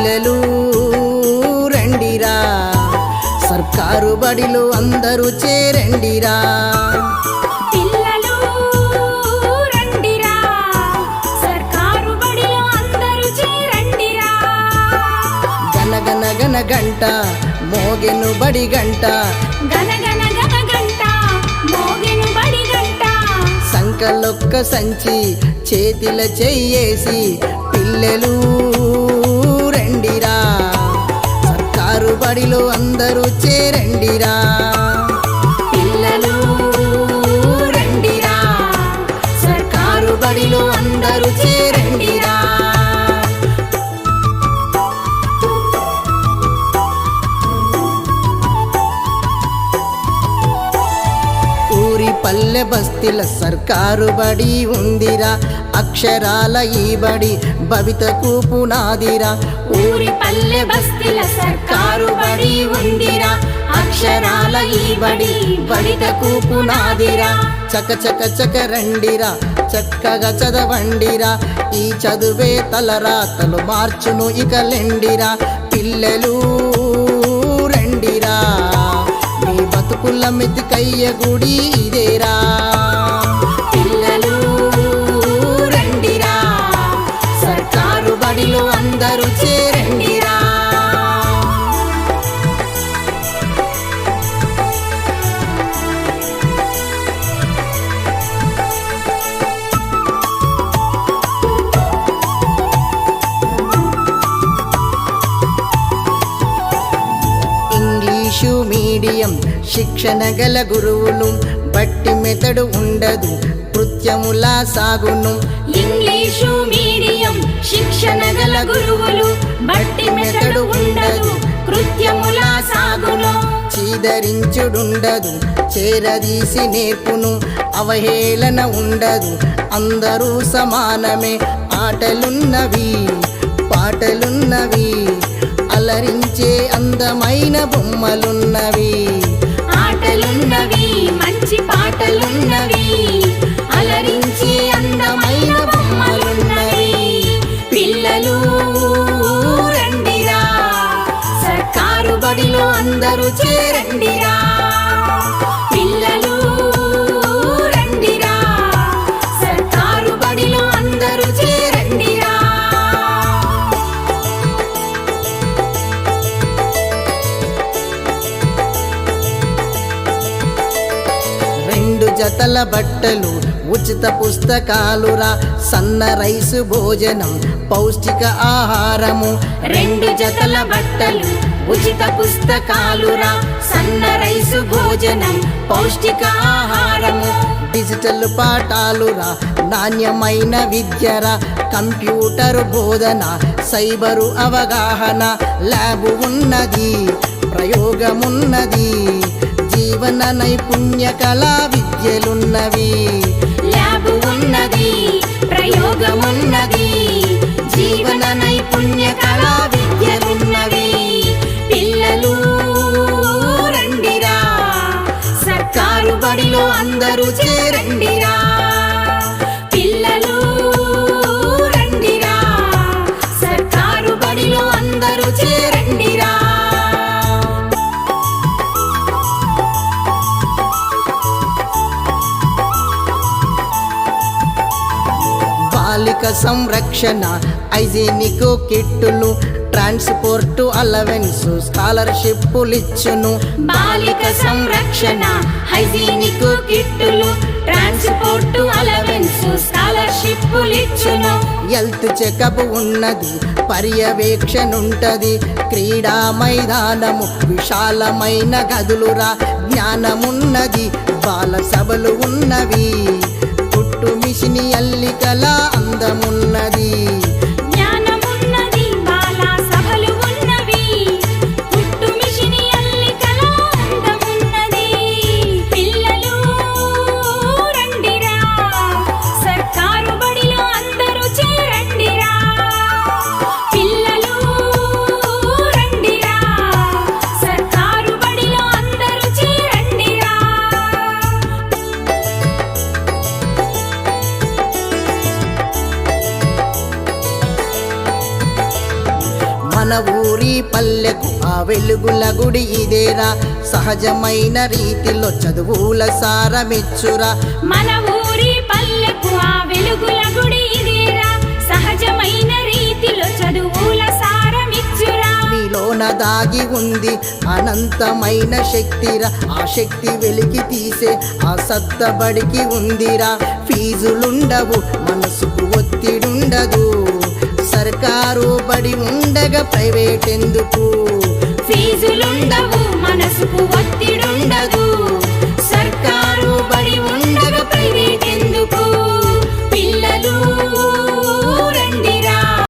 పిల్లలు రండిరా, సర్కారు బడిలో అందరూ చేరండిరా. పిల్లలు రండిరా, సర్కారు బడిలో అందరూ చేరండిరా. గనగన గన గంట మోగెను బడి గంట, గనగన గన గంట మోగెను బడి గంట. సంకలొక్క సంచి చేతిల చెయ్యేసి పిల్లలు రండిరా, సర్కారు బడిలో అందరూ చేరండిరా. పిల్లలు రండిరా, సర్కారు బడిలో అందరూ చేరండిరా. ఊరి పల్లె బస్తీల సర్కారు బడి ఉందిరా, అక్షరాల ఈ బడి భవితకు పునాదిరా. ఊరి పల్లె బస్తీల సర్కారు బడి ఉందిరా, అక్షరాల ఈ బడి భవితకు పునాదిరా. చక చక చక రండిరా, చక్కగా చదవండిరా, ఈ చదువే తలరాతలు మార్చును ఇక లెండిరా. పిల్లలు రండిరా, మీ బతుకుల మెతికయ్య గుడి ఇదేరా. పిల్లలు రండిరా, సర్కారు బడిలో అందరూ చేరండిరా. ఇంగ్లీషు మీడియం శిక్షణ గల గురువులు, బట్టి మెతడు ఉండదు కృత్యముల సాగును. ఇంగ్లీషు మీడియం శిక్షణ గల గురువులు, బట్టి మెతడు ఉండదు కృత్యముల సాగును. చీదరించుడుండదు చేరదీసి నేర్పును, అవహేళన ఉండదు అందరూ సమానమే. ఆటలున్నవి పాటలున్నవి, అలరించే అందమైన బొమ్మలున్నవి. ఆటలున్నవి మంచి పాటలున్నవి, అలరించే అందమైన బొమ్మలున్నవి. పిల్లలు రండిరా, సర్కారు బడిలో అందరూ చేరండిరా. పిల్లలు రండిరా, సర్కారు బడిలో అందరూ చేరండిరా. రెండు జతల బట్టలు ఉచిత పుస్తకాలురా, సన్న రైసు భోజనం పౌష్టిక ఆహారము. రెండు జతల బట్టలు ఉచిత పుస్తకాలురా, సన్న రైసు భోజనం పౌష్టిక ఆహారము. డిజిటల్ పాఠాలురా, నాణ్యమైన విద్యరా, కంప్యూటర్ బోధన సైబరు అవగాహన. ల్యాబు ఉన్నది ప్రయోగమున్నది, జీవన నైపుణ్య కళా విద్యలున్నవి. ల్యాబ్ ఉన్నది ప్రయోగమున్నది, జీవన నైపుణ్య కళా విద్యలున్నవి. పిల్లలు రండిరా, సర్కారు బడిలో అందరూ చేరండిరా. పిల్లలు రండిరా, సర్కారు బడిలో అందరూ చేరండిరా. బాలిక సంరక్షణ హైజీనిక్ కిట్టులు, ట్రాన్స్పోర్ట్ అలవెన్స్ స్కాలర్షిప్పులిచ్చును. బాలిక సంరక్షణ హైజీనిక్ కిట్టులు, ట్రాన్స్పోర్ట్ అలవెన్స్ స్కాలర్షిప్పులిచ్చును. హెల్త్ చెకప్ ఉన్నది పర్యవేక్షణుంటది, క్రీడా మైదానము విశాలమైన గదులురా. జ్ఞానమున్నది బాల సభలు ఉన్నవి, కుట్టు మిషిని అల్లికల అందమున్నది. జ్ఞానమున్నది బాల సభలు ఉన్నవి, కుట్టు మిషిని అల్లికల అందమున్నది. పిల్లలు రండిరా, సర్కారు బడిలో అందరూ చేరండిరా. పిల్లలు రండిరా, సర్కారు బడిలో అందరూ చేరండిరా. మన ఊరి పల్లెకు ఆ వెలుగుల గుడి ఇదేరా సహజమైన రీతిలో చదువుల సారమిచ్చురా మన ఊరి పల్లెకు ఆ వెలుగుల గుడి ఇదేరా సహజమైన రీతిలో చదువుల సారమిచ్చురా నీలోన దాగి ఉంది అనంతమైన శక్తిరా ఆ శక్తి వెలికి తీసే ఆ సత్తబడికి ఉందిరా ఫీజులుండవు మనసుకు ఒత్తిడుండదు సర్కారు బడి ఉండగా ప్రైవేట్ ఎందుకు ఫీజులుండవు మనసుకు ఒత్తిడుండదు సర్కారు బడి ఉండగా ప్రైవేట్